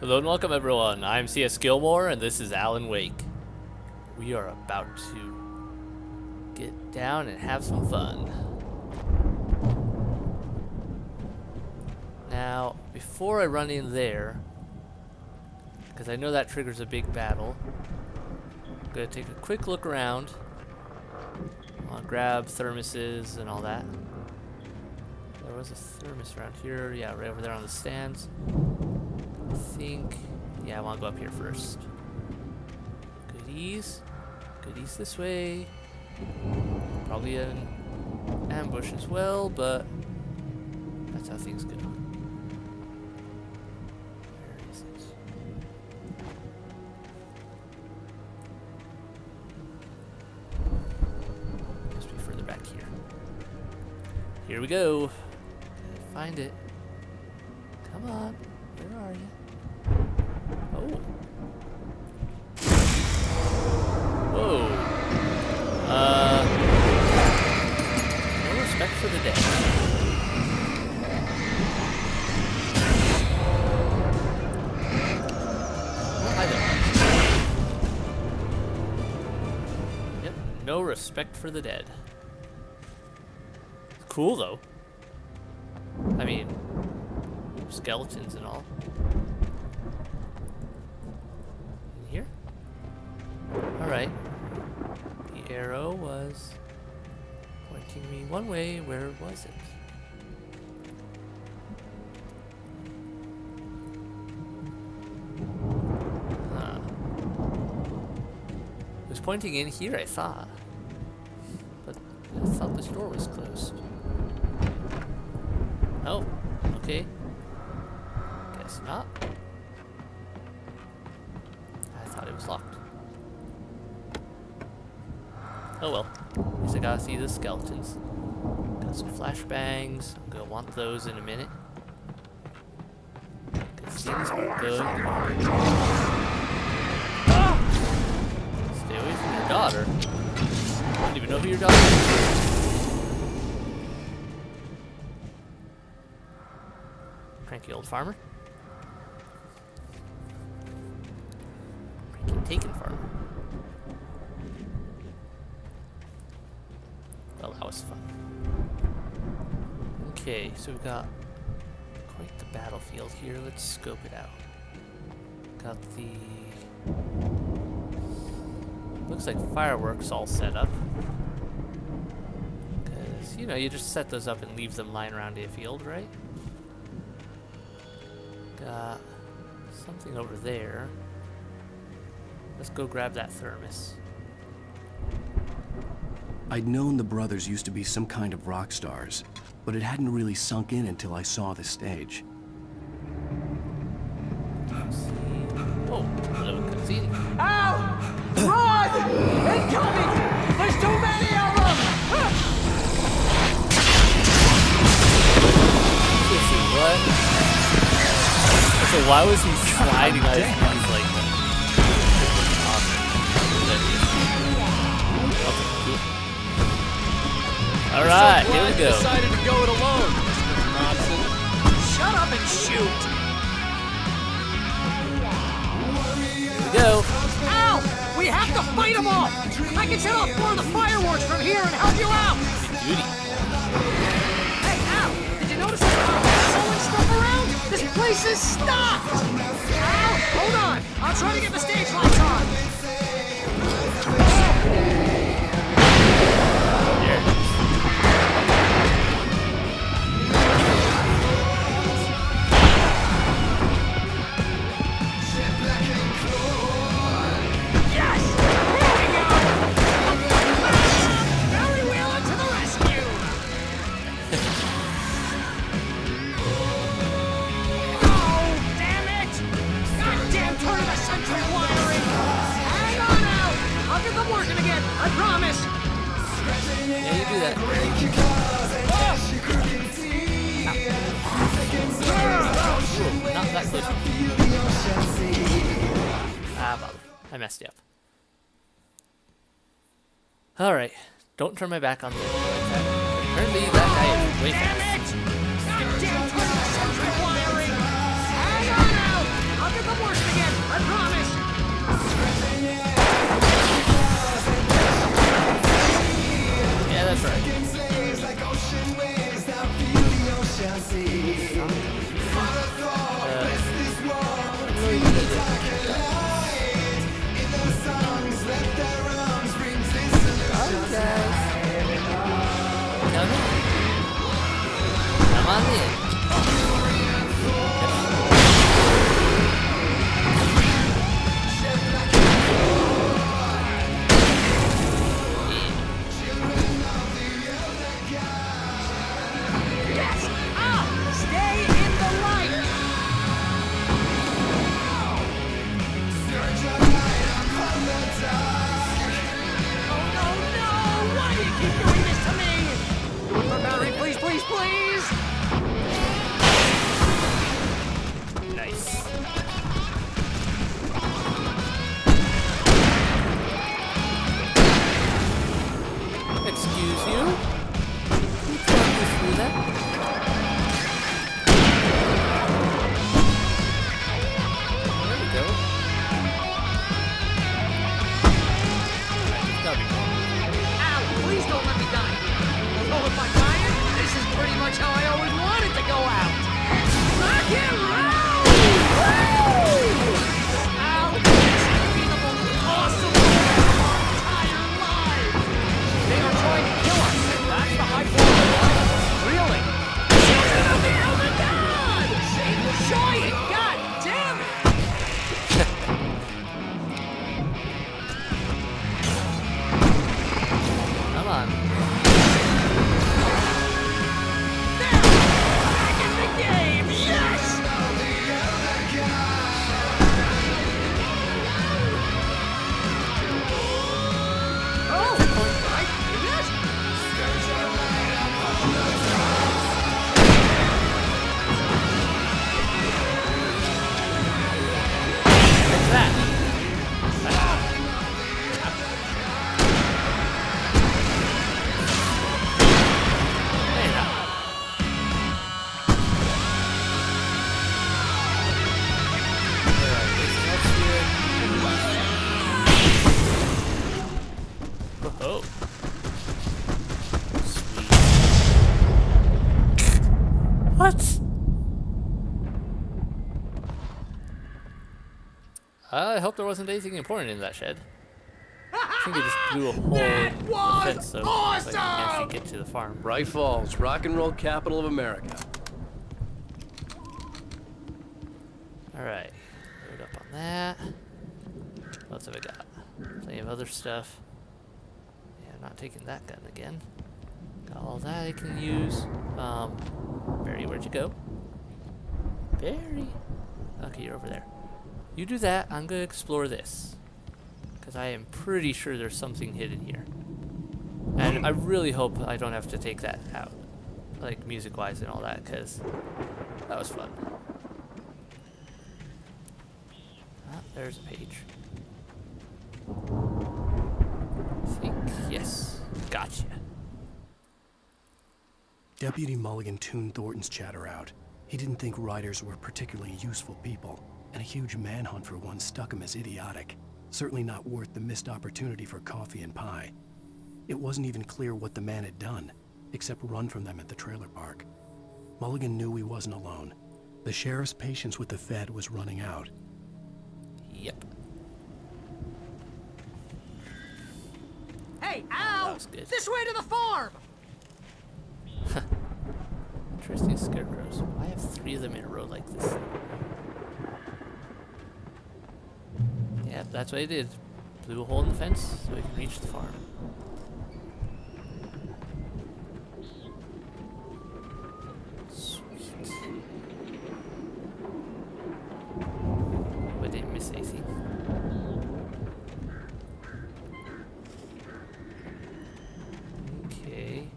Hello and welcome everyone, I'm C.S.Gilmore and this is Alan Wake. We are about to get down and have some fun. Now, before I run in there, because I know that triggers a big battle, I'm going to take a quick look around. I'll grab thermoses and all that. There was a thermos around here, yeah, right over there on the stands. I think, yeah, I want to go up here first. Goodies this way. Probably an ambush as well, but that's how things go. Where is it? Must be further back here. Here we go. Find it. Come on. Where are you? Oh. Whoa. No respect for the dead. Hi there. Yep, no respect for the dead. Cool though. I mean, skeletons and all. In here? Alright. The arrow was pointing me one way. Where was it? Huh. It was pointing in here, I thought. But I thought this door was closed. Oh, okay. Guess not. I thought it was locked. Oh well. At least I gotta see the skeletons. Got some flashbangs. I'm gonna want those in a minute. Cause things are good. Ah! Stay away from your daughter. I don't even know who your daughter is. Cranky old farmer. Cranky taken farmer. Well, that was fun. Okay, so we've got quite the battlefield here. Let's scope it out. Got the... looks like fireworks all set up. Because, you know, you just set those up and leave them lying around a field, right? Got something over there. Let's go grab that thermos. I'd known the brothers used to be some kind of rock stars, but it hadn't really sunk in until I saw the stage. Oh, hello, cutscene. Ow! Run! Incoming! There's too many of them! What? So why was he sliding on his knees like that? Okay, cool. Alright, here we go. Decided to go it alone, Mr. Bronson. Shut up and shoot! Here we go. Ow! We have to fight them off! I can set off more of the fireworks from here and help you out! Beauty. Hey, Al! Did you notice there's sewing stuff around? This place is stopped! Al, hold on! I'll try to get the stage lights on! There. Yes! Here we go! Barry Wheeler to the rescue! Oh, damn it! Goddamn turn of the century wiring! Hang on out! I'll get them working again, I promise! Yeah, you do that. Ooh, not that close. Ah, bother. I messed you up. Alright, don't turn my back on the enemy like that. Apparently that guy is way fast. Goddamn 20th century wiring! Hang on out! I'll get them I hope there wasn't anything important in that shed. I think they just blew a hole That in the was fence so I can awesome! actually get to the farm. Bright Falls, rock and roll capital of America. Alright, load up on that. What else have I got? Plenty of other stuff. Yeah, I'm not taking that gun again. Got all that I can use. Barry, where'd you go? Barry! Okay, you're over there. You do that, I'm gonna explore this. Because I am pretty sure there's something hidden here. And I really hope I don't have to take that out. Like, music-wise and all that, because that was fun. Ah, there's a page. I think, yes. Gotcha. Deputy Mulligan tuned Thornton's chatter out. He didn't think riders were particularly useful people, and a huge manhunt for one struck him as idiotic. Certainly not worth the missed opportunity for coffee and pie. It wasn't even clear what the man had done, except run from them at the trailer park. Mulligan knew he wasn't alone. The sheriff's patience with the Fed was running out. Yep. Hey, Al! That was good. This way to the farm! Interesting scarecrows. I have 3 of them in a row like this. Yeah, that's what I did. Blew a hole in the fence so we can reach the farm. Sweet. Hope I didn't miss anything. Okay.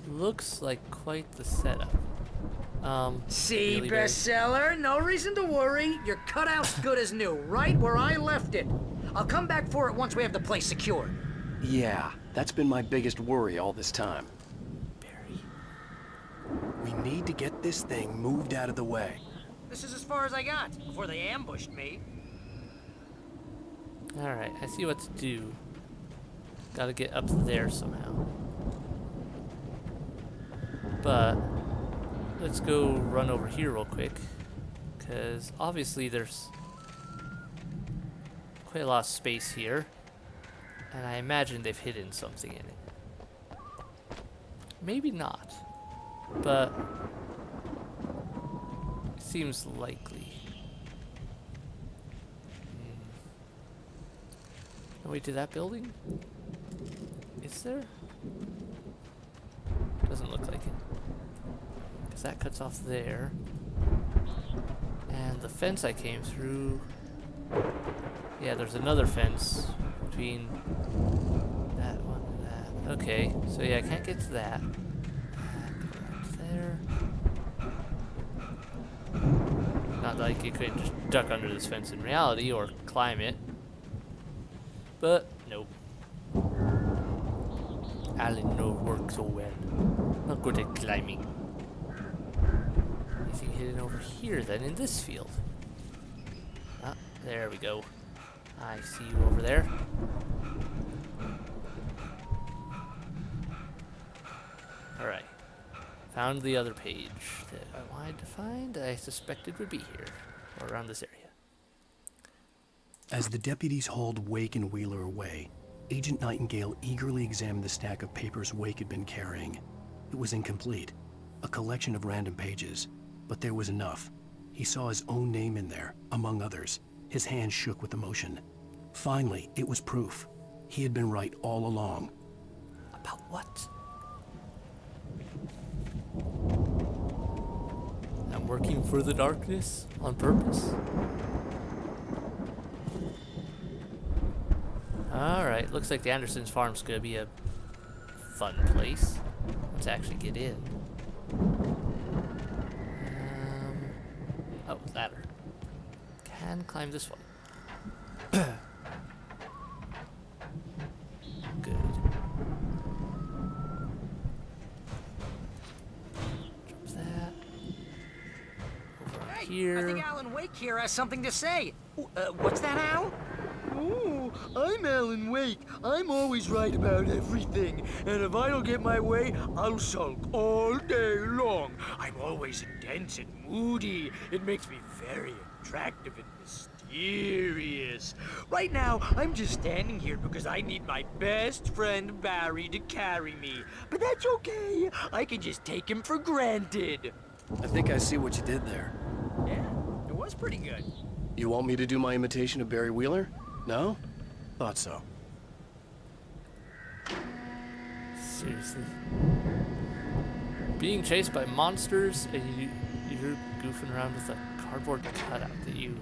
Looks like quite the setup. See, really, Barry? bestseller? No reason to worry. Your cutout's good as new, right where I left it. I'll come back for it once we have the place secured. Yeah, that's been my biggest worry all this time. Barry. We need to get this thing moved out of the way. This is as far as I got before they ambushed me. Alright, I see what to do. Gotta get up there somehow. But let's go run over here real quick, because obviously there's quite a lot of space here, and I imagine they've hidden something in it. Maybe not, but it seems likely. Can we do that building? Is there? Doesn't look like it. Because that cuts off there. And the fence I came through... Yeah, there's another fence between that one and that. Okay, so yeah, I can't get to that. Right there. Not like you couldn't just duck under this fence in reality or climb it. But, nope. Alan knows work so well. Not good at climbing. Anything hidden over here then in this field? Ah, there we go. I see you over there. Alright. Found the other page that I wanted to find. I suspected would be here. Or around this area. As the deputies hauled Wake and Wheeler away, Agent Nightingale eagerly examined the stack of papers Wake had been carrying. It was incomplete, a collection of random pages, but there was enough. He saw his own name in there, among others. His hand shook with emotion. Finally, it was proof. He had been right all along. About what? I'm working for the darkness on purpose? Alright, looks like the Andersons' farm's gonna be a fun place. Let's actually get in. Oh, ladder. Can climb this one. Good. Drop that. Over Hey, here. I think Alan Wake here has something to say. What's that, Al? Oh, I'm Alan Wake. I'm always right about everything. And if I don't get my way, I'll sulk all day long. I'm always intense and moody. It makes me very attractive and mysterious. furious. Right now, I'm just standing here because I need my best friend Barry to carry me. But that's okay. I can just take him for granted. I think I see what you did there. Yeah, it was pretty good. You want me to do my imitation of Barry Wheeler? No? Thought so. Seriously. Being chased by monsters and you're goofing around with a cardboard cutout that you...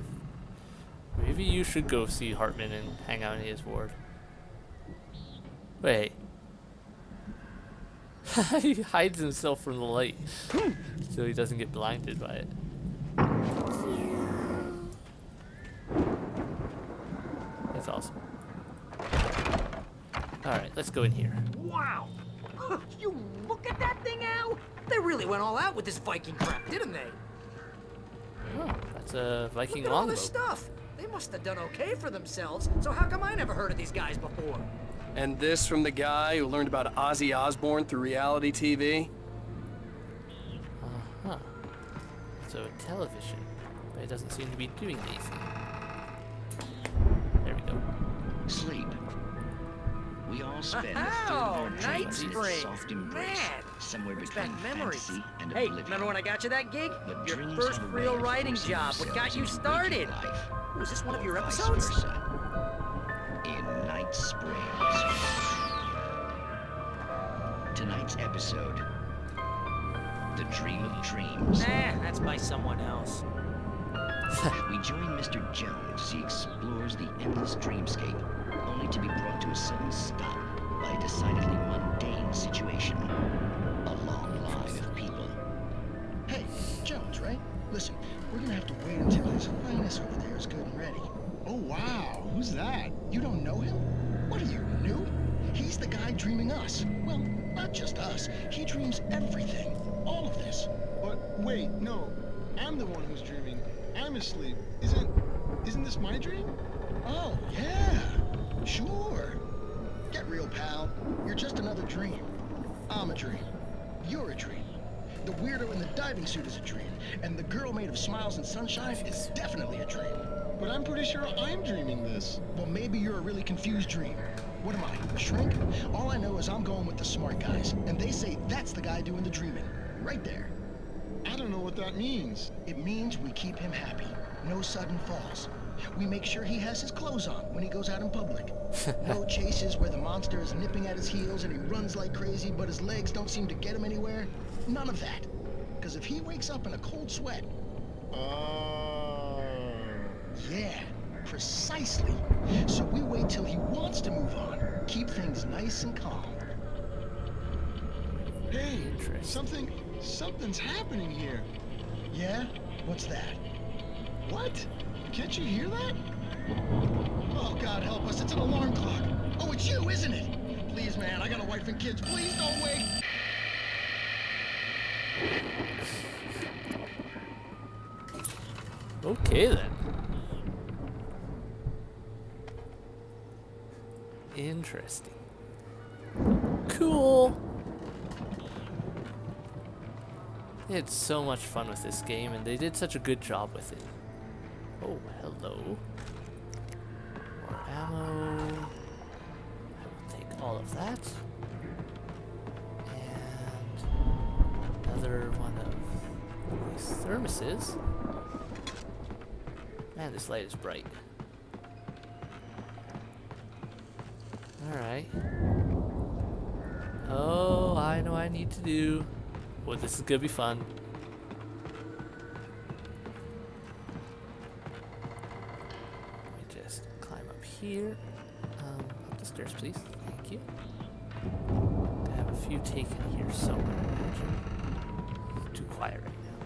Maybe you should go see Hartman and hang out in his ward. Wait. He hides himself from the light so he doesn't get blinded by it. That's awesome. Alright, let's go in here. Wow! You look at that thing, Al! They really went all out with this Viking crap, didn't they? Oh, that's a Viking Look at all this longbow. stuff. They must have done okay for themselves, so how come I never heard of these guys before? And this from the guy who learned about Ozzy Osbourne through reality TV? Uh-huh. So television, but it doesn't seem to be doing anything. There we go. Sleep. We all spend a third of Oh, our Night dreams in a Spring. soft embrace, Man, somewhere brings between back memories. fantasy and Hey, oblivion. remember when I got you that gig? But Your dreams first have a way real of writing forcing job. What got themselves you into started? waking life, Was this one of your or vice episodes? versa. In Night Springs. Tonight's episode, The Dream of Dreams. That's by someone else. We join Mr. Jones as he explores the endless dreamscape, only to be brought to a sudden stop by a decidedly mundane situation. A long line of people. Hey, Jones, right? Listen, we're gonna have to wait until his highness over there is good and ready. Oh, wow. Who's that? You don't know him? What are you, new? He's the guy dreaming us. Well, not just us. He dreams everything. All of this. But wait, no. I'm the one who's dreaming. I'm asleep. Isn't this my dream? Oh, yeah. Sure. Get real, pal. You're just another dream. I'm a dream. You're a dream. The weirdo in the diving suit is a dream. And the girl made of smiles and sunshine is definitely a dream. But I'm pretty sure I'm dreaming this. Well, maybe you're a really confused dream. What am I, a shrink? All I know is I'm going with the smart guys, and they say that's the guy doing the dreaming. Right there. I don't know what that means. It means we keep him happy. No sudden falls. We make sure he has his clothes on when he goes out in public. No chases where the monster is nipping at his heels and he runs like crazy, but his legs don't seem to get him anywhere. None of that. Because if he wakes up in a cold sweat... Oh. Yeah, precisely. So we wait till he wants to move on. Keep things nice and calm. Hey, Interesting. something's happening here. Yeah? What's that? What? Can't you hear that? Oh, God help us, it's an alarm clock. Oh, it's you, isn't it? Please, man, I got a wife and kids. Please don't wait. Okay then. Interesting. Cool. They had so much fun with this game and they did such a good job with it. Oh, hello. More ammo. I will take all of that. And another one of these thermoses. Man, this light is bright. Alright. Oh, I know what I need to do. Well, this is gonna be fun. Let me just climb up here. Up the stairs, please. Thank you. I have a few taken here somewhere, I imagine. It's too quiet right now.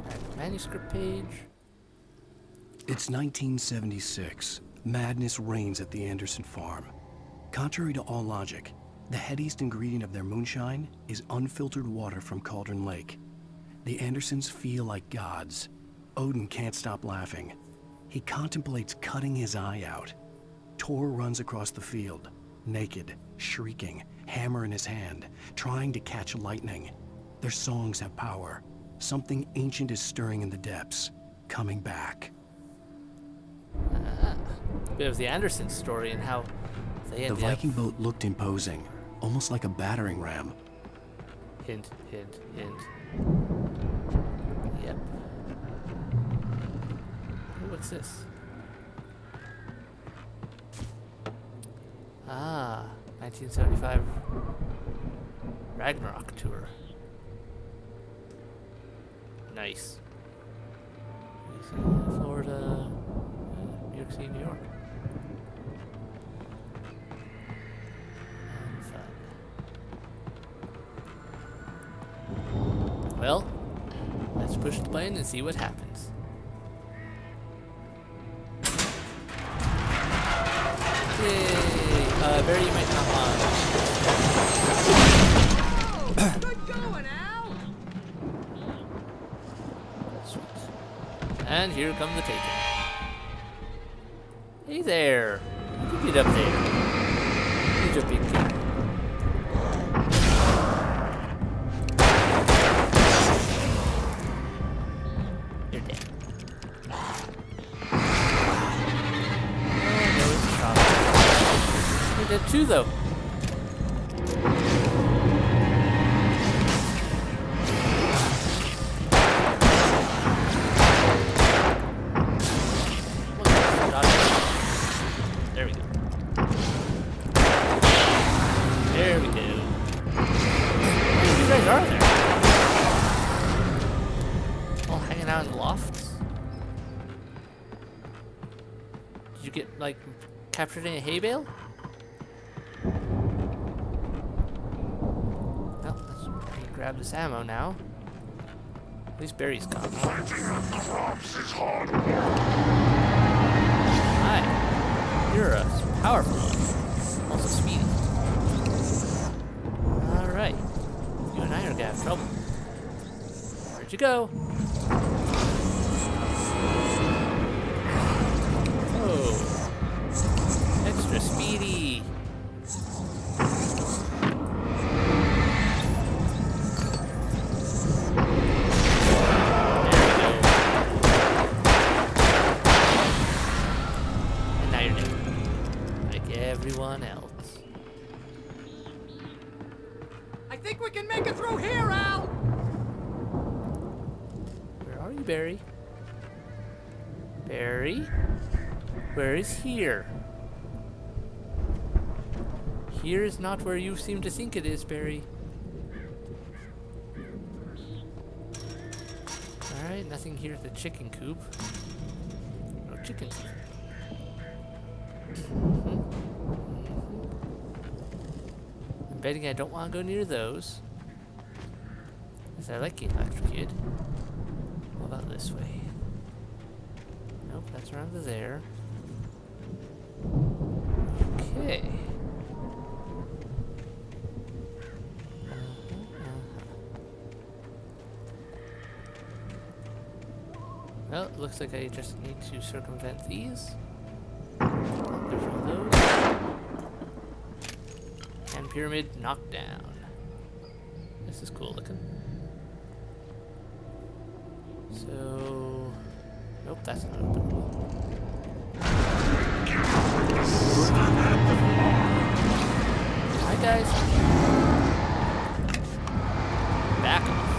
I have a manuscript page. It's 1976. Madness reigns at the Anderson farm. Contrary to all logic, the headiest ingredient of their moonshine is unfiltered water from Cauldron Lake. The Andersons feel like gods. Odin can't stop laughing. He contemplates cutting his eye out. Tor runs across the field, naked, shrieking, hammer in his hand, trying to catch lightning. Their songs have power. Something ancient is stirring in the depths. coming back. Bit of the Anderson story and how they The ended up. Viking boat looked imposing, almost like a battering ram. Hint, hint, hint. Yep. Ooh, what's this? Ah, 1975 Ragnarok tour. Nice. Florida, New York City, New York. Fun. Well, let's push the button and see what happens. Yay! Barry, you might not mind. Good going, Al! Sweet. And here come the taken. Hey there! You get up there. Who's a big kid? You're dead. Oh, no, it's a problem. You're dead too, though. There we go. There we go. How many of you guys are there? All hanging out in the lofts? Did you get, like, captured in a hay bale? Well, let's grab this ammo now. At least Barry's gone. Hi. You're a powerful one. Also speedy. Alright. You and I are gonna have trouble. Where'd you go? Oh. Extra speedy. Everyone else. I think we can make it through here, Al! Where are you, Barry? Barry? Where is here? Here is not where you seem to think it is, Barry. Alright, nothing here at the chicken coop. No chickens here. I'm betting I don't want to go near those. Because I like getting electrocuted. How about this way? Nope, that's around to there. Okay. Well, it looks like I just need to circumvent these. There's one of those. And pyramid knockdown. This is cool looking. So, nope, that's not open. Hi guys. Back off.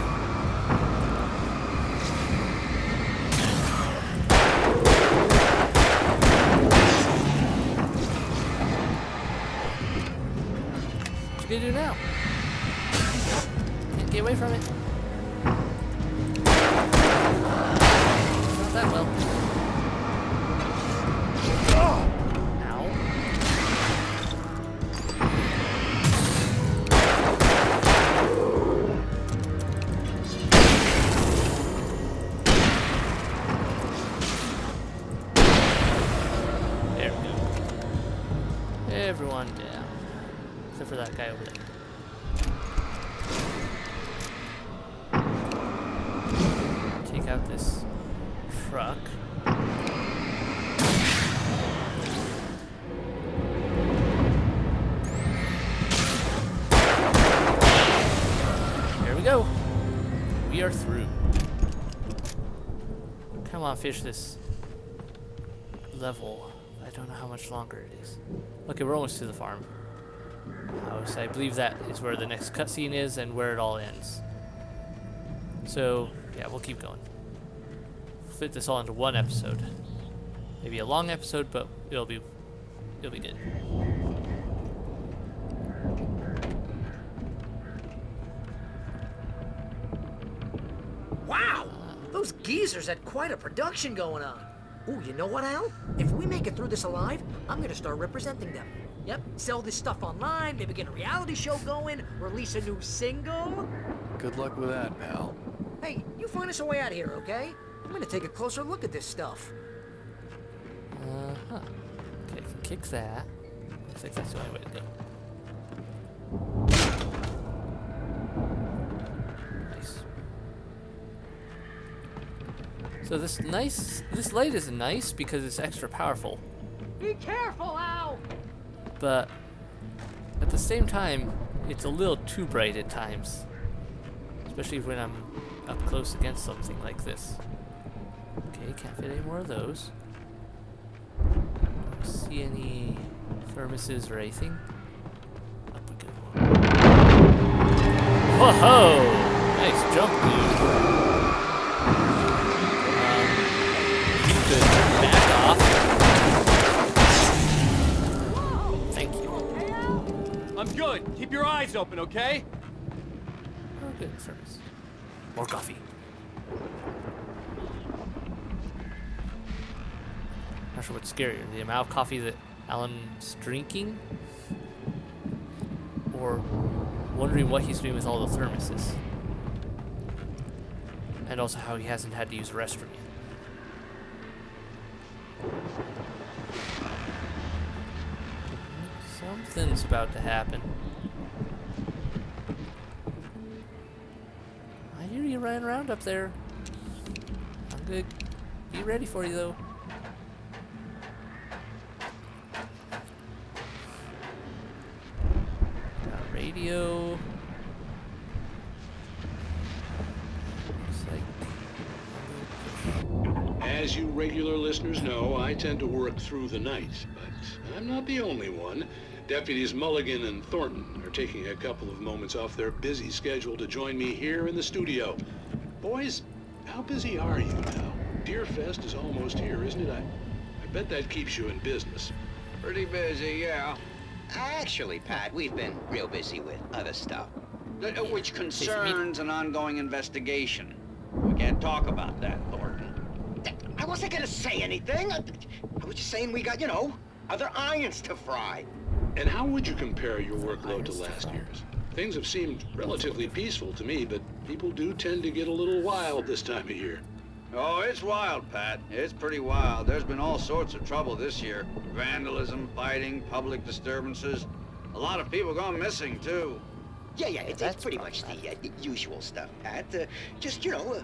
What you gonna do now? Can't get away from it. Not that well. Ow. There we go. Everyone down. Except for that guy over there. Take out this truck. There we go. We are through. Come kind of want to finish this level. I don't know how much longer it is. Okay, we're almost to the farm house. I believe that is where the next cutscene is and where it all ends. So, yeah, we'll keep going. Fit this all into one episode. Maybe a long episode, but it'll be good. Wow! Those geezers had quite a production going on. Ooh, you know what, Al? If we make it through this alive, I'm gonna start representing them. Yep, sell this stuff online, maybe get a reality show going, release a new single. Good luck with that, pal. Hey, you find us a way out of here, okay? I'm gonna take a closer look at this stuff. Okay, I can kick that. Looks like that's the only way to go. Nice. So this light is nice because it's extra powerful. Be careful, Al! But at the same time, it's a little too bright at times. Especially when I'm up close against something like this. Okay, can't fit any more of those. Don't see any thermoses or anything. Up we go. Whoa! Nice jump, dude. You could back off. Thank you. I'm good. Keep your eyes open, okay? Oh, good service. More coffee. Not sure what's scarier, the amount of coffee that Alan's drinking, or wondering what he's doing with all the thermoses, and also how he hasn't had to use the restroom yet. Something's about to happen. I hear you running around up there. I'm good. Be ready for you though. Got a radio. Looks like. As you regular listeners know, I tend to work through the night, but I'm not the only one. Deputies Mulligan and Thornton are taking a couple of moments off their busy schedule to join me here in the studio. Boys, how busy are you now? Deerfest is almost here, isn't it? I bet that keeps you in business. Pretty busy, yeah. Actually, Pat, we've been real busy with other stuff, which concerns an ongoing investigation. We can't talk about that, Thornton. I wasn't gonna say anything. I was just saying we got, other irons to fry. And how would you compare your workload to last year's? Things have seemed relatively peaceful to me, but people do tend to get a little wild this time of year. Oh, it's wild, Pat. It's pretty wild. There's been all sorts of trouble this year. Vandalism, fighting, public disturbances. A lot of people gone missing, too. Yeah, it's pretty much the usual stuff, Pat. Just, a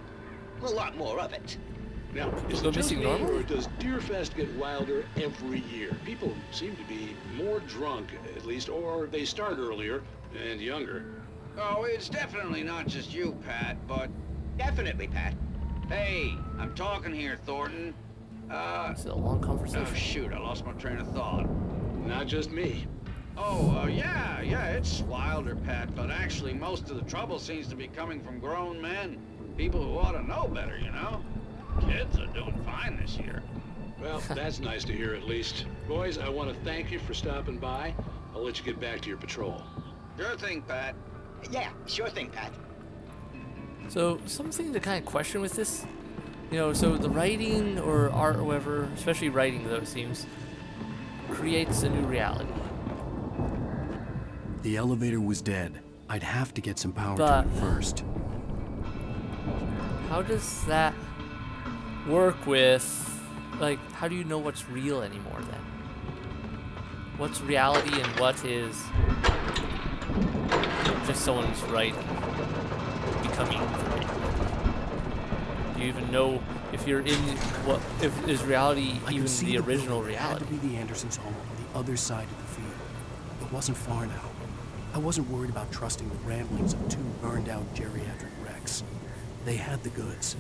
lot more of it. Now, is it just me, or does Deerfest get wilder every year? People seem to be more drunk, at least, or they start earlier and younger. Oh, it's definitely not just you, Pat, but... Definitely, Pat. Hey, I'm talking here, Thornton. It's a long conversation. Oh, shoot, I lost my train of thought. Not just me. Oh, yeah, it's wilder, Pat, but actually most of the trouble seems to be coming from grown men. People who ought to know better, Kids are doing fine this year. Well, that's nice to hear at least. Boys, I want to thank you for stopping by. I'll let you get back to your patrol. Sure thing, Pat. Yeah, sure thing, Pat. So, something to kind of question with this, so the writing or art or whatever, especially writing though it seems, creates a new reality. The elevator was dead. I'd have to get some power to it first. How does that work with, how do you know what's real anymore then? What's reality and what is just someone's writing becoming the reality? Do you even know if you're in if is reality even the original reality? It had to be the Andersons' home on the other side of the field. It wasn't far now. I wasn't worried about trusting the ramblings of two burned-out geriatric wrecks. They had the goods.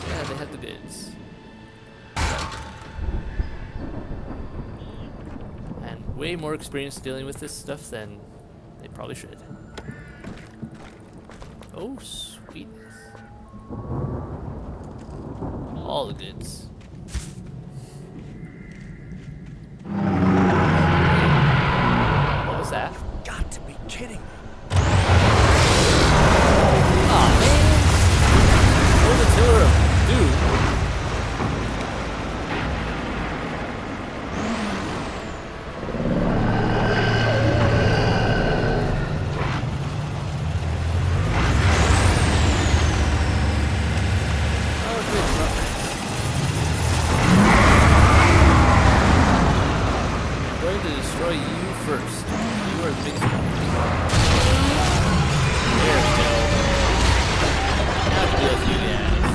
Yeah, they had the goods. And way more experience dealing with this stuff than they probably should. Oh, sweetness. All the goods. What was that? Got to be kidding me. Aw, man! Oh, the Tiller of Doom. Oh, good roughnecks. I'm going to destroy you first. You are the biggest one. There we go. Now to deal with you guys.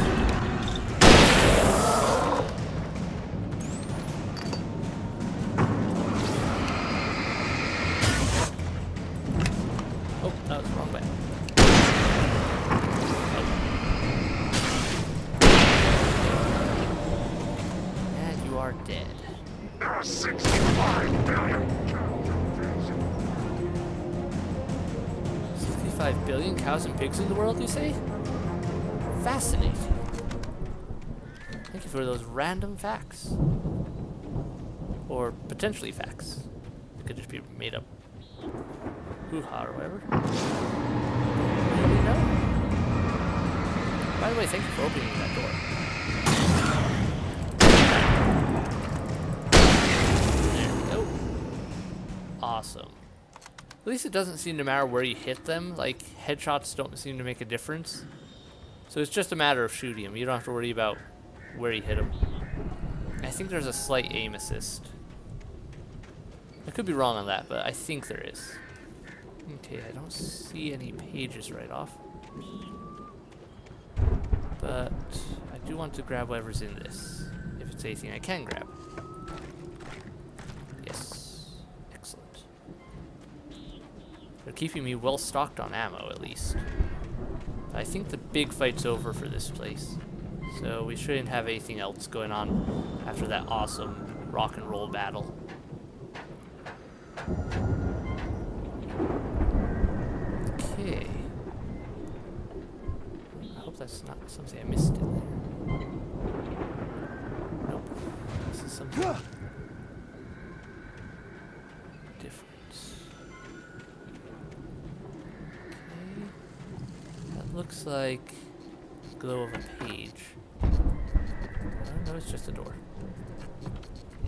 Oh, that was the wrong way. Oh. And you are dead. 65 billion cows and pigs in the world, you say? Fascinating. Thank you for those random facts. Or potentially facts. It could just be made up hoo-ha or whatever. What do we know? By the way, thank you for opening that door. There we go. Awesome. At least it doesn't seem to matter where you hit them. Like, headshots don't seem to make a difference. So it's just a matter of shooting them. You don't have to worry about where you hit them. I think there's a slight aim assist. I could be wrong on that, but I think there is. Okay, I don't see any pages right off. But I do want to grab whatever's in this. If it's anything I can grab. Yes. Excellent. They're keeping me well stocked on ammo, at least. I think the big fight's over for this place. So we shouldn't have anything else going on after that awesome rock and roll battle. Okay. I hope that's not something I missed in there. Nope. This is something different. Okay. That looks like the glow of a page. No, it's just a door.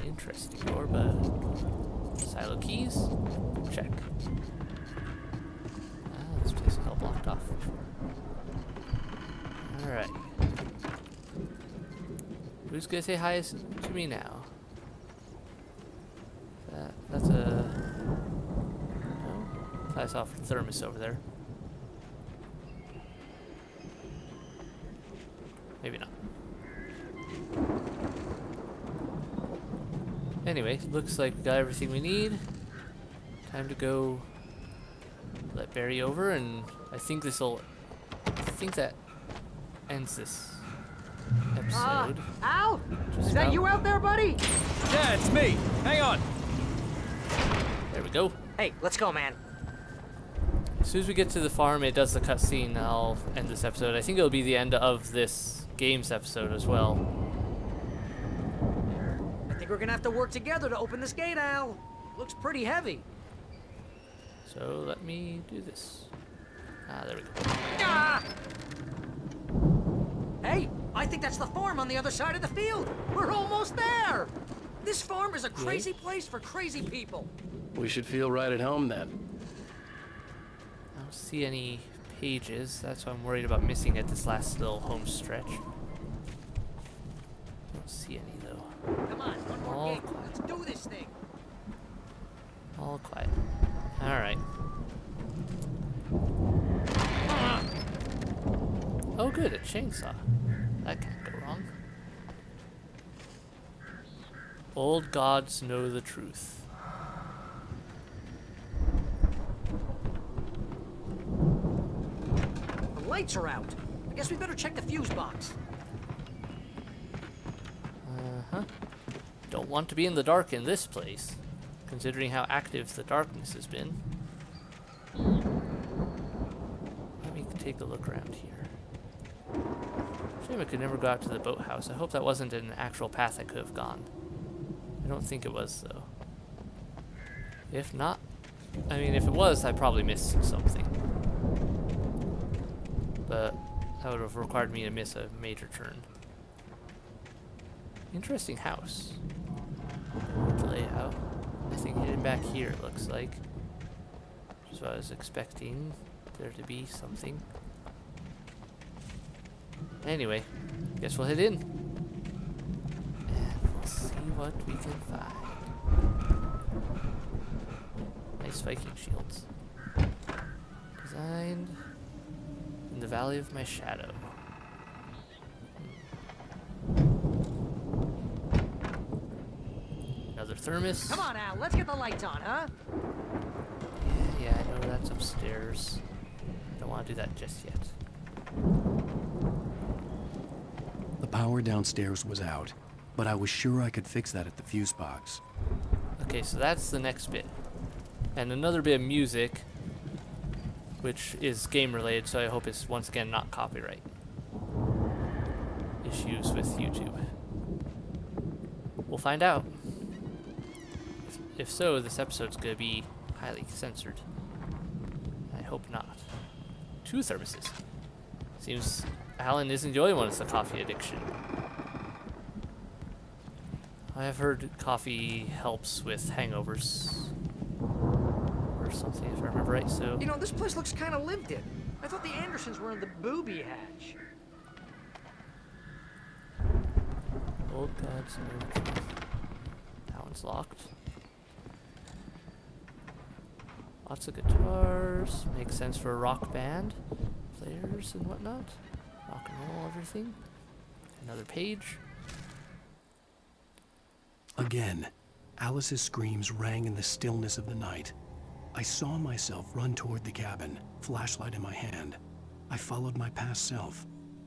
Interesting door, but silo keys? Check. Ah, this place is all blocked off before. Alright. Who's gonna say hi to me now? That's a... No? I saw a thermos over there. Maybe not. Anyway, looks like we got everything we need. Time to go let Barry over, and I think this'll... I think that ends this episode. Al? Just Is that about. you out there, buddy? Yeah, it's me. Hang on. There we go. Hey, let's go, man. As soon as we get to the farm, it does the cutscene, I'll end this episode. I think it'll be the end of this games episode as well. I think we're gonna have to work together to open this gate, Al. Looks pretty heavy. So let me do this. Ah, there we go. Ah! Hey, I think that's the farm on the other side of the field. We're almost there. This farm is a crazy place for crazy people. We should feel right at home then. I don't see any pages. That's why I'm worried about missing at this last little home stretch. Don't see any though. Come on, one more All gate. quiet. Let's do this thing. All quiet. Alright. Oh good, a chainsaw. That can't go wrong. Old gods know the truth. The lights are out. I guess we better check the fuse box. Don't want to be in the dark in this place, considering how active the darkness has been. Let me take a look around here. Shame I could never go out to the boathouse. I hope that wasn't an actual path I could have gone. I don't think it was, though. If not, I mean, if it was, I probably missed something. But that would have required me to miss a major turn. Interesting house. Layout. Nothing hidden back here, it looks like. Which is what I was expecting there to be something. Anyway, guess we'll head in. And we'll see what we can find. Nice Viking shields. Designed in the Valley of My Shadow. Another thermos. Come on, Al, let's get the lights on, huh? Yeah, I know that's upstairs. Don't want to do that just yet. The power downstairs was out, but I was sure I could fix that at the fuse box. Okay, so that's the next bit. And another bit of music, which is game related, so I hope it's once again not copyright issues with YouTube. We'll find out. If so, this episode's gonna be highly censored. I hope not. 2 thermoses. Seems Alan isn't the only one with a coffee addiction. I have heard coffee helps with hangovers. Or something, if I remember right, so... You know, this place looks kind of lived in. I thought the Andersons were in the booby hatch. Old God's Nerd. That one's locked. Lots of guitars. Makes sense for a rock band. Players and whatnot. Rock and roll, everything. Another page. Again, Alice's screams rang in the stillness of the night. I saw myself run toward the cabin, flashlight in my hand. I followed my past self.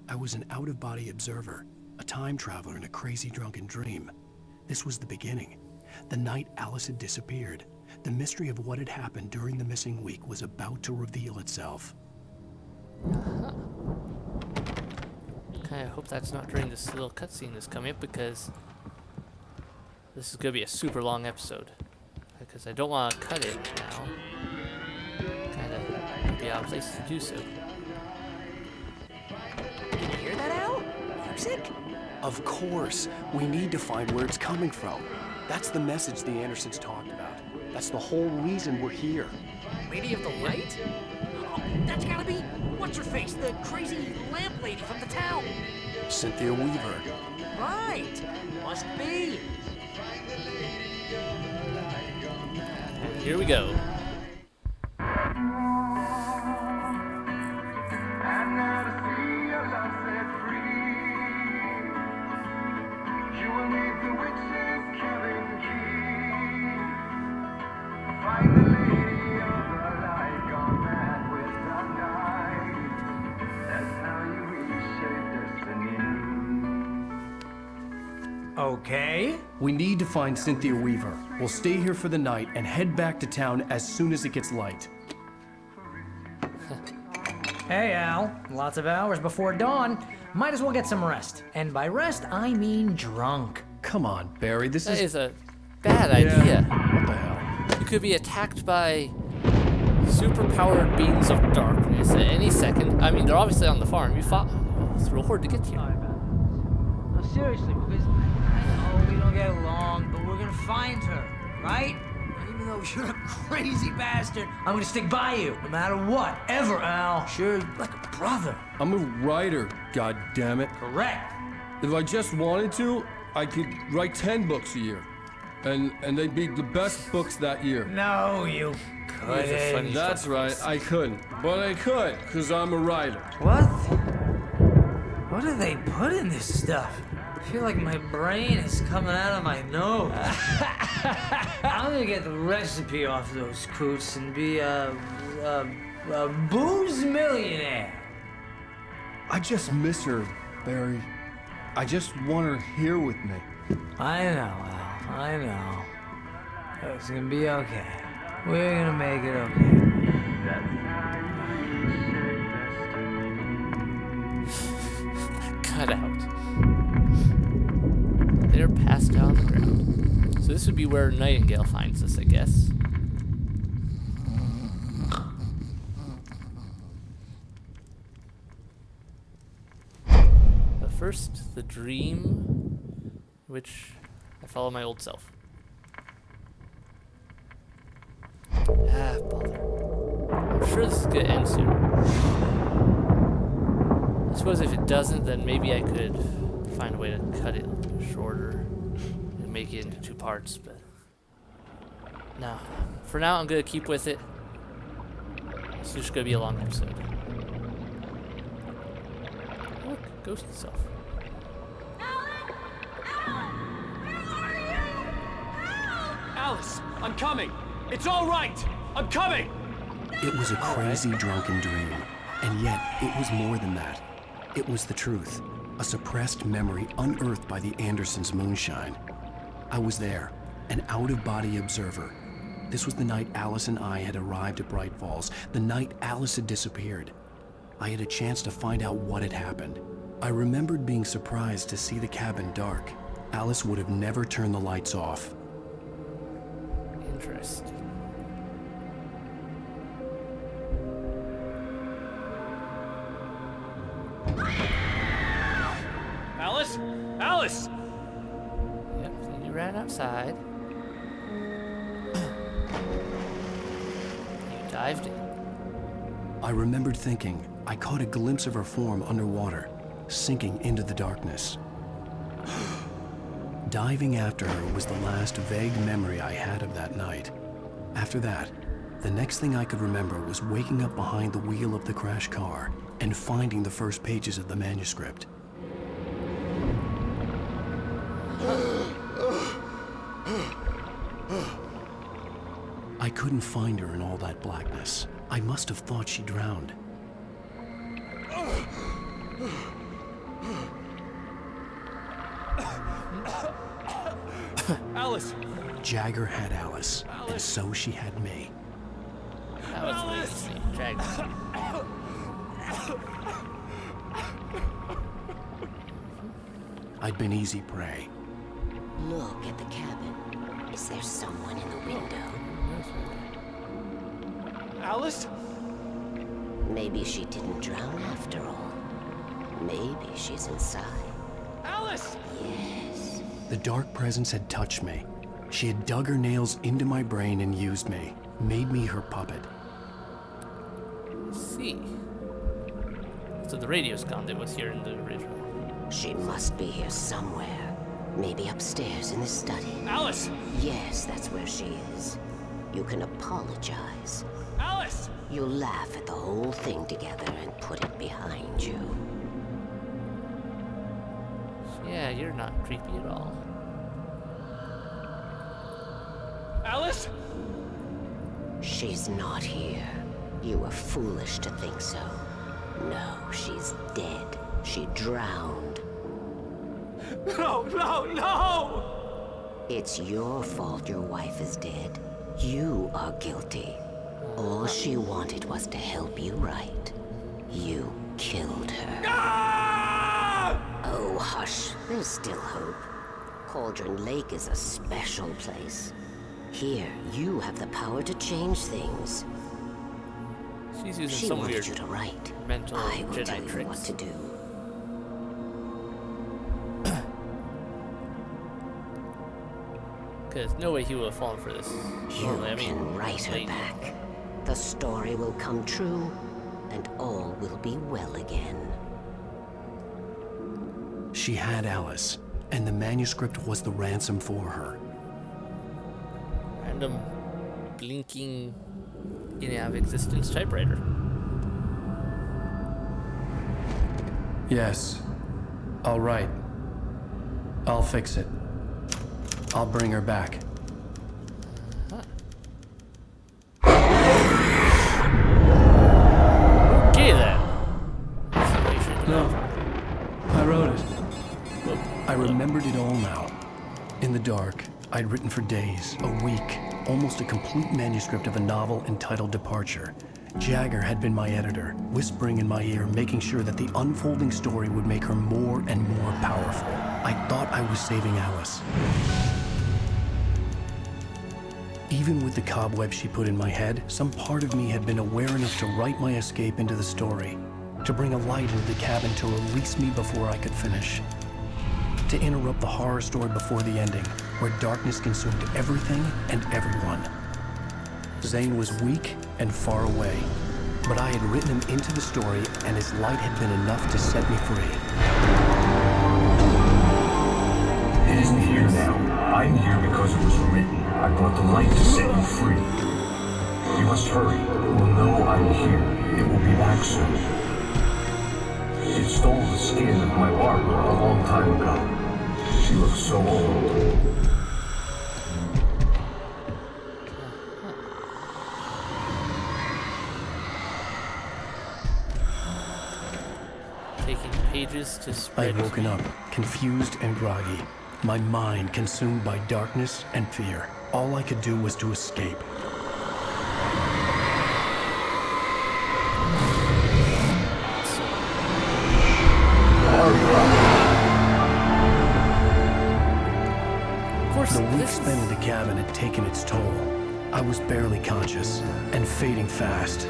I was an out-of-body observer, a time traveler in a crazy drunken dream. This was the beginning. The night Alice had disappeared. The mystery of what had happened during the missing week was about to reveal itself. Kinda hope that's not during this little cutscene that's coming up, because this is gonna be a super long episode. Because I don't want to cut it now. Kinda be out of place to do so. Did you hear that, Al? Music? Of course. We need to find where it's coming from. That's the message the Andersons talked about. That's the whole reason we're here. Lady of the Light? Oh, that's gotta be... What's-her-face? The crazy lamp lady from the town. Cynthia Weaver. Right. Must be. And here we go. Okay. We need to find Cynthia Weaver. We'll stay here for the night and head back to town as soon as it gets light. Hey, Al. Lots of hours before dawn. Might as well get some rest. And by rest, I mean drunk. Come on, Barry, this That is a bad idea. What the hell? You could be attacked by super-powered beings of darkness at any second. I mean, they're obviously on the farm. You fought through a horde to get here. No, seriously, because I know we don't get along, but we're gonna find her, right? And even though you're a crazy bastard, I'm gonna stick by you, no matter what, ever, Al. Sure, like a brother. I'm a writer, goddammit. Correct. If I just wanted to, I could write 10 books a year. And they'd be the best books that year. No, you couldn't. That's right, I couldn't. But I could, because I'm a writer. What? What do they put in this stuff? I feel like my brain is coming out of my nose. I'm gonna get the recipe off those coots and be a booze millionaire. I just miss her, Barry. I just want her here with me. I know, Al. I know. It's gonna be okay. We're gonna make it okay. Cut out. They're passed out on the ground. So this would be where Nightingale finds us, I guess. But first, the dream, which I follow my old self. Ah, bother. I'm sure this is gonna end soon. I suppose if it doesn't, then maybe I could find a way to cut it shorter and make it into 2 parts, but no. For now, I'm gonna keep with it. It's just gonna be a long episode. Look, ghost itself. Alice, I'm coming. It's all right. I'm coming. It was a crazy, drunken dream, and yet it was more than that. It was the truth, a suppressed memory unearthed by the Andersons' moonshine. I was there, an out-of-body observer. This was the night Alice and I had arrived at Bright Falls, the night Alice had disappeared. I had a chance to find out what had happened. I remembered being surprised to see the cabin dark. Alice would have never turned the lights off. Interesting. Alice? Alice! Yep, then you ran outside. You dived in. I remembered thinking I caught a glimpse of her form underwater, sinking into the darkness. Diving after her was the last vague memory I had of that night. After that, the next thing I could remember was waking up behind the wheel of the crashed car and finding the first pages of the manuscript. I couldn't find her in all that blackness. I must have thought she drowned. Alice! Jagger had Alice, and so she had me. That was lazy. Jagger. I'd been easy prey. Look at the cabin. Is there someone in the window? Alice? Maybe she didn't drown after all. Maybe she's inside. Alice! Yes. The dark presence had touched me. She had dug her nails into my brain and used me, made me her puppet. Let's see. So the radio's gone that was here in the original. She must be here somewhere. Maybe upstairs in the study. Alice! Yes, that's where she is. You can apologize. Alice! You'll laugh at the whole thing together and put it behind you. Yeah, you're not creepy at all. Alice? She's not here. You were foolish to think so. No, she's dead. She drowned. No, no, no! It's your fault your wife is dead. You are guilty. All she wanted was to help you right. You killed her. Ah! Oh, hush. There's still hope. Cauldron Lake is a special place. Here, you have the power to change things. She's using She some wanted weird you to write. mental I will tell Jedi you tricks. what to do. Because no way he would have fallen for this. You Normally, can write her lady. back. The story will come true, and all will be well again. She had Alice, and the manuscript was the ransom for her. Random blinking in and out of existence typewriter. Yes. I'll write. I'll fix it. I'll bring her back. Okay then. No. I wrote it. I remembered it all now. In the dark, I'd written for days, a week, almost a complete manuscript of a novel entitled Departure. Jagger had been my editor, whispering in my ear, making sure that the unfolding story would make her more and more powerful. I thought I was saving Alice. Even with the cobweb she put in my head, some part of me had been aware enough to write my escape into the story, to bring a light into the cabin to release me before I could finish, to interrupt the horror story before the ending, where darkness consumed everything and everyone. Zane was weak and far away, but I had written him into the story, and his light had been enough to set me free. It isn't here now. I'm here because it was written. I brought the light to set you free. You must hurry. It will know I'm here. It will be back soon. It stole the skin of my Barbara a long time ago. She looks so old. Taking pages to spread. I'd woken up, confused and groggy, my mind consumed by darkness and fear. All I could do was to escape. The week spent in the cabin had taken its toll. I was barely conscious and fading fast.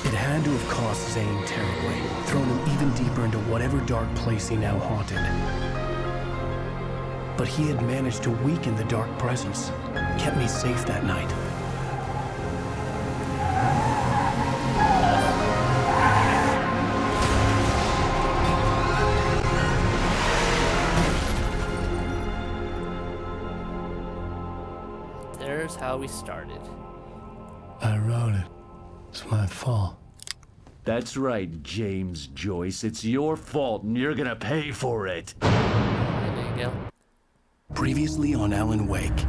It had to have cost Zane terribly, thrown him even deeper into whatever dark place he now haunted. But he had managed to weaken the dark presence, kept me safe that night. There's how we started. I wrote it. It's my fault. That's right, James Joyce. It's your fault, and you're gonna pay for it. There you go. Previously on Alan Wake.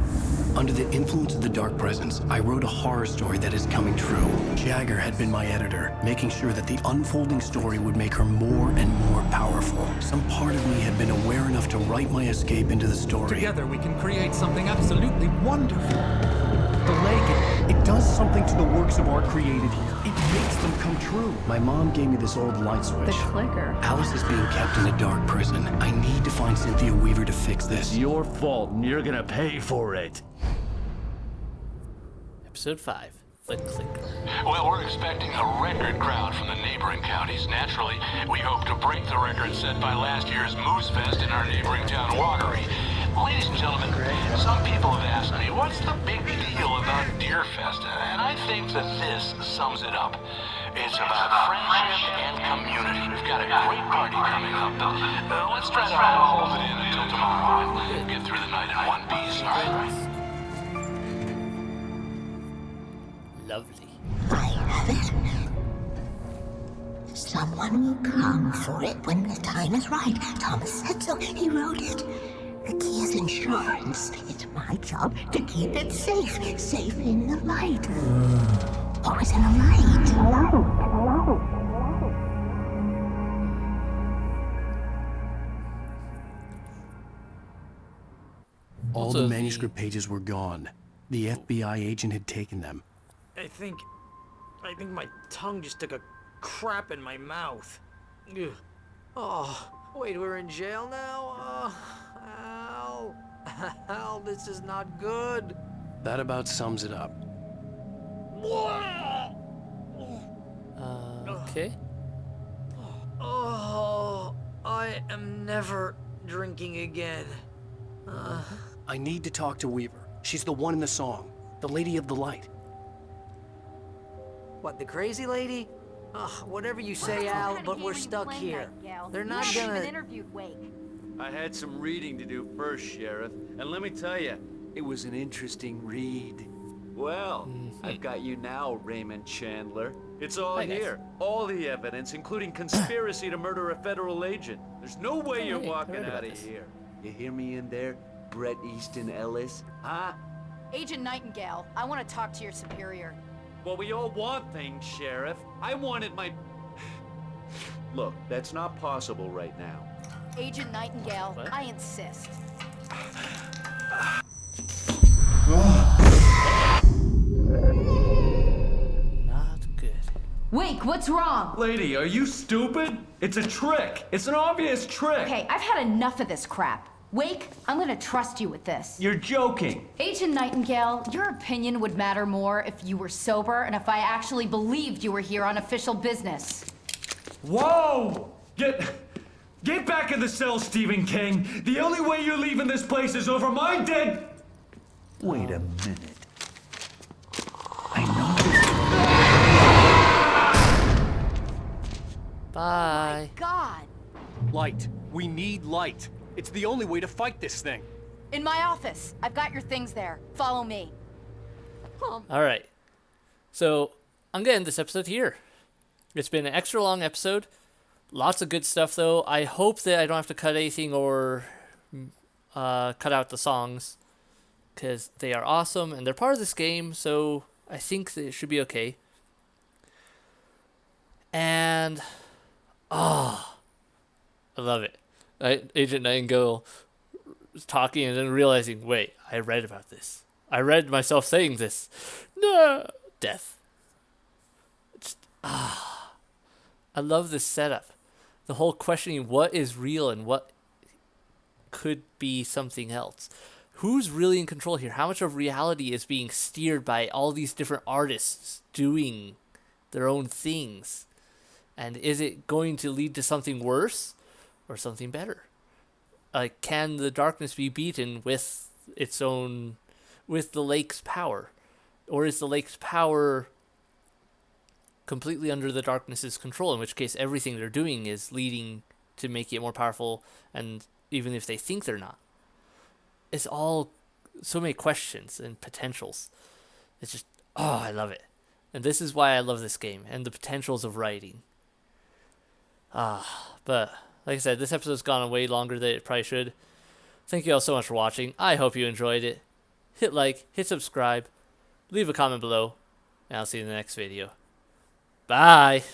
Under the influence of the dark presence, I wrote a horror story that is coming true. Jagger had been my editor, making sure that the unfolding story would make her more and more powerful. Some part of me had been aware enough to write my escape into the story. Together we can create something absolutely wonderful. The lake, it does something to the works of art created here. It makes them come true. My mom gave me this old light switch. The clicker. Alice is being kept in a dark prison. I need to find Cynthia Weaver to fix this. It's your fault, and you're gonna pay for it. Episode 5, The Clicker. Well, we're expecting a record crowd from the neighboring counties. Naturally, we hope to break the record set by last year's Moose Fest in our neighboring town, Walkery. Ladies and gentlemen, some people have asked me, what's the big deal about Deer Fest? And I think that this sums it up. It's about friendship and community. We've got a great party coming up, but let's try to hold it in until tomorrow and get through the night in one piece, all right? Lovely. I have it. Someone will come for it when the time is right. Thomas said so. He wrote it. The key is insurance. It's my job to keep it safe. Safe in the light. Always in the light. All the manuscript pages were gone. The FBI agent had taken them. I think my tongue just took a crap in my mouth. Ugh. Oh, wait, we're in jail now? Al. Al, this is not good. That about sums it up. Okay. Oh, I am never drinking again. I need to talk to Weaver. She's the one in the song. The Lady of the Light. What, the crazy lady? Whatever you say, Al, but we're stuck here. They're not gonna... interviewed Wake. I had some reading to do first, Sheriff, and let me tell you, it was an interesting read. Well, I've got you now, Raymond Chandler. It's all here. All the evidence, including conspiracy to murder a federal agent. There's no way you're walking out of here. You hear me in there, Bret Easton Ellis? Huh? Agent Nightingale, I want to talk to your superior. Well, we all want things, Sheriff. I wanted my... Look, that's not possible right now. Agent Nightingale, What? I insist. Not good. Wake, what's wrong? Lady, are you stupid? It's a trick. It's an obvious trick. Okay, I've had enough of this crap. Wake, I'm gonna trust you with this. You're joking. Agent Nightingale, your opinion would matter more if you were sober and if I actually believed you were here on official business. Whoa! Get back in the cell, Stephen King. The only way you're leaving this place is over my dead... Wait a minute. I know. Bye. God. Light. We need light. It's the only way to fight this thing. In my office. I've got your things there. Follow me. All right. So I'm going to end this episode here. It's been an extra long episode. Lots of good stuff, though. I hope that I don't have to cut anything or cut out the songs, because they are awesome and they're part of this game, so I think that it should be okay. And, I love it. Agent Nightingale was talking and then realizing, wait, I read about this. I read myself saying this. No! Death. I love this setup. The whole questioning what is real and what could be something else. Who's really in control here? How much of reality is being steered by all these different artists doing their own things? And is it going to lead to something worse or something better? Can the darkness be beaten with the lake's power? Or is the lake's power completely under the darkness's control, in which case everything they're doing is leading to make it more powerful, and even if they think they're not? It's all so many questions and potentials. It's just, I love it. And this is why I love this game, and the potentials of writing. But like I said, this episode's gone way longer than it probably should. Thank you all so much for watching. I hope you enjoyed it. Hit like, hit subscribe, leave a comment below, and I'll see you in the next video. Bye!